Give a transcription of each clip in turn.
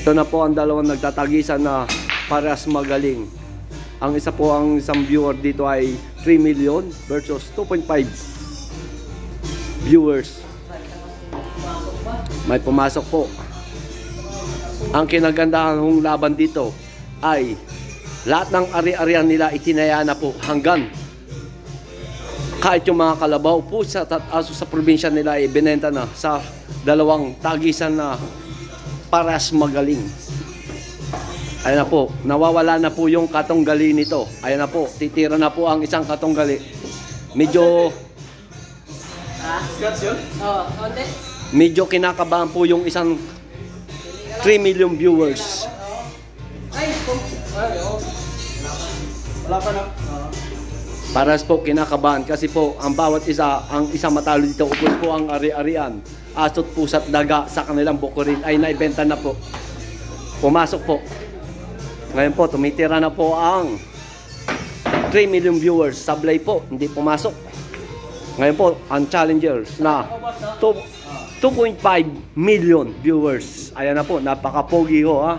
Ito na po ang dalawang nagtatagisan na parehas magaling. Ang isa po, ang isang viewer dito ay 3 million versus 2.5 viewers. May pumasok po. Ang kinagandahan ng laban dito ay lahat ng ari-arian nila itinaya na po hanggang kahit yung mga kalabaw po sa aso sa probinsya nila ay binenta na sa dalawang tagisan na parehas magaling. Ayan na po, nawawala na po yung katunggali nito. Ayan na po, titira na po ang isang katunggali. Medyo medyo kinakabahan po yung isang 3 million viewers. Wala pa na. Paras po kinakabahan kasi po ang bawat isa, ang isang matalo dito, upos po ang ari-arian, asot, pusat, daga sa kanilang bukurin ay naibenta na po. Pumasok po. Ngayon po, tumitira na po ang 3 million viewers. Sablay po, hindi pumasok. Ngayon po, ang challengers na 2.5 million viewers. Ayan na po, napaka-pogi ho ha.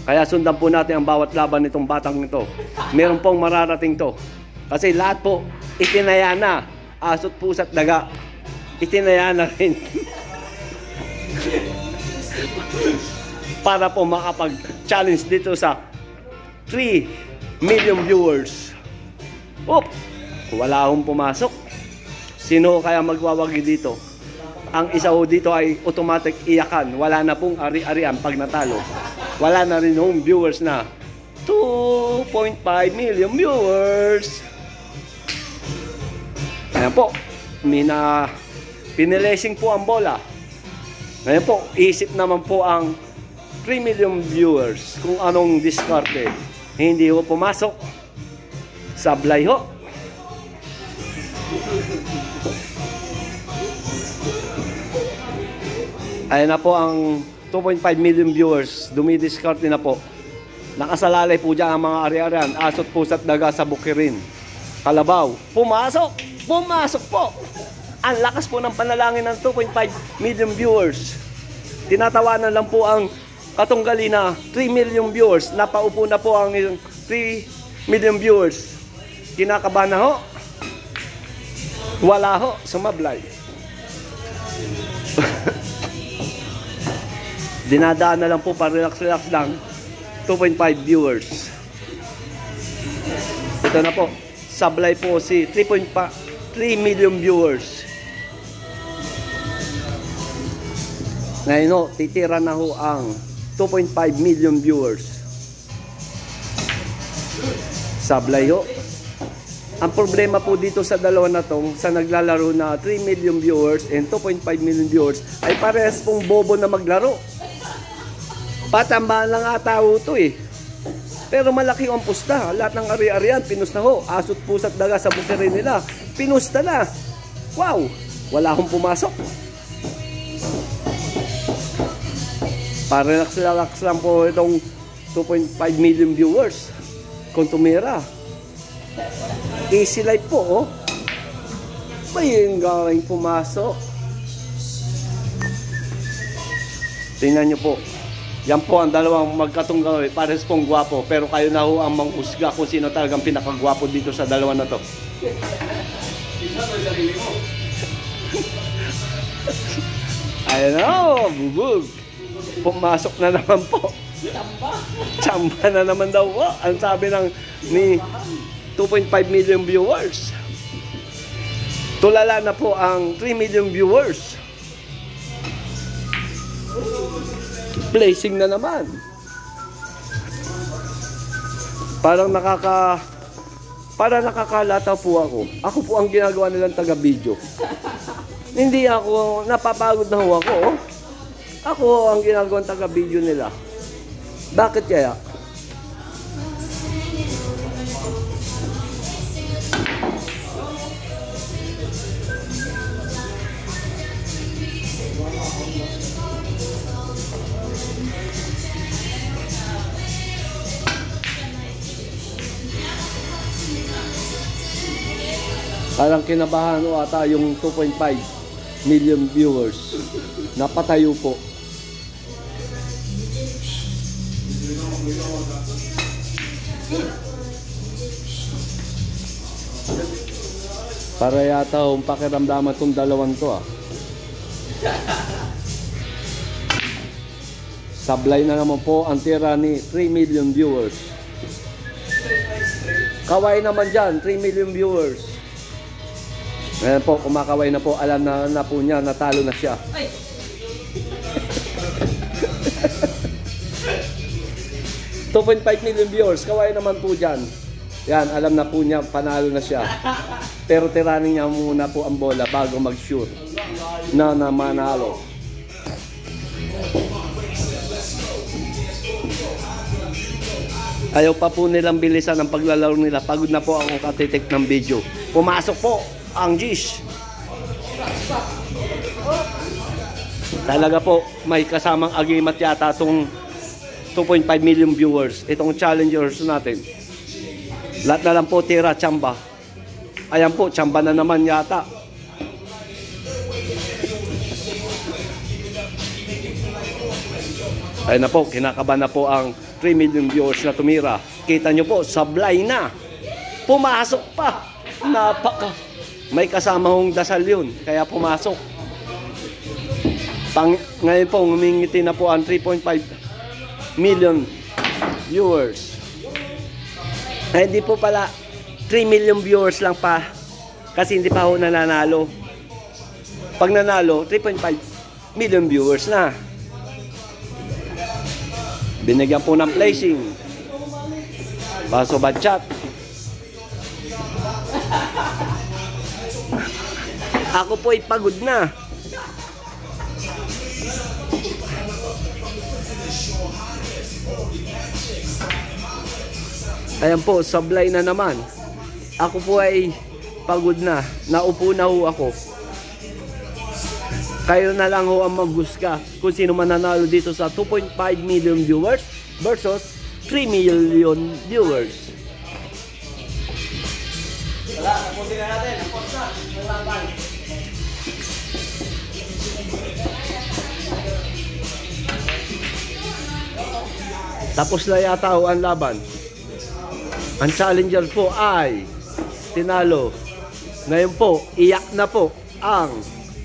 Kaya sundan po natin ang bawat laban nitong batang nito. Meron pong mararating to. Kasi lahat po, itinaya na. Asot, pusat, daga. Itinaya na rin. Para po makapag-challenge dito sa 3 million viewers. Oop! Wala akong pumasok. Sino kaya magwawagi dito? Ang isa ho dito ay automatic iyakan. Wala na pong ari-arian pag natalo. Wala na rin hong viewers na 2.5 million viewers. Ayan po, pinilesing po ang bola. Ngayon po, isip naman po ang 3 million viewers kung anong diskarte. Hindi ho pumasok. Sablay ho. Ayan na po ang 2.5 million viewers. Dumidiskarte na po. Nakasalalay po dyan ang mga ari-arian. Asot, pusat, daga sa bukirin. Kalabaw. Pumasok! Pumasok po! Ang lakas po ng panalangin ng 2.5 million viewers. Tinatawanan lang po ang katunggali na 3 million viewers. Napaupo na po ang 3 million viewers. Kinakabahan na ho. Wala ho. Sumablay. Dinadaan na lang po, pa-relax-relax lang. 2.5 viewers. Ito na po. Sablay po si 3 million viewers. Ngayon ho, titira na ho ang 2.5 million viewers. Sablay ho. Ang problema po dito sa dalawa na tong, sa naglalaro na 3 million viewers and 2.5 million viewers, ay parehas pong bobo na maglaro. Patambahan lang ata ho ito eh. Pero malaki ang pusta. Lahat ng ari-arian, pinusta ho. Asot, pusat, daga sa bukirin nila. Pinusta na. Wow! Wala akong pumasok. Relax lang po itong 2.5 million viewers. Kung tumira. Easy life po, oh. May galing pumasok. Tingnan nyo po. Yan po ang dalawang magkatunggal. Pares pong gwapo. Pero kayo na ho ang manghusga kung sino talagang pinakagwapo dito sa dalawa na to. Ayan o, bubog. Pumasok na naman po. Chamba na naman daw po. Ang sabi ni 2.5 million viewers. Tulala na po ang 3 million viewers. Placing na naman. Parang nakakalata po ako. Ako po ang ginagawa nilang taga-video. Hindi ako, napapagod na ho ako. Oh. Ako ang ginagawa ng taga-video nila. Bakit kaya? Parang kinabahan o ata yung 2.5 million viewers. Napatayo po. Para yata ang pakiramdaman tong dalawang to ah. Sablay na naman po ang tira ni 3 million viewers. Kaway naman dyan, 3 million viewers. Ngayon po, kumakaway na po, alam na po niya, natalo na siya. 2.5 million viewers, kaway naman po dyan. Yan, alam na po niya, panalo na siya. Pero tiranin niya muna po ang bola bago mag-shoot na manalo. Ayaw pa po nilang bilisan ang paglalaro nila. Pagod na po ako katitik ng video. Pumasok po ang Gish. Talaga po, may kasamang agimat yata itong 2.5 million viewers. Itong challengers natin. Lahat na lang po tira, tsamba. Ayan po, tsamba na naman yata. Ayun na po, kinakabahan na po ang 3 million viewers na tumira. Kita nyo po, sablay na. Pumasok pa. Napaka. May kasama hong dasal yun. Kaya pumasok. Ngayon po, humingiti na po ang 3.5 million viewers. Ay, hindi po pala 3 million viewers lang pa. Kasi hindi pa ho nananalo. Pag nanalo, 3.5 million viewers na. Binigyan po ng placing. Baso batchat. Ako po ay pagod na. Ayan po, sablay na naman. Ako po ay pagod na. Naupo na ho ako. Kayo na lang ho ang maghusga kung sino mananalo dito sa 2.5 million viewers versus 3 million viewers. Wala, tapusin na natin. Tapos na. Malaban. Tapos na yata ho ang laban. Ang challenger po ay tinalo. Ngayon po, iyak na po ang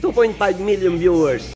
2.5 million viewers.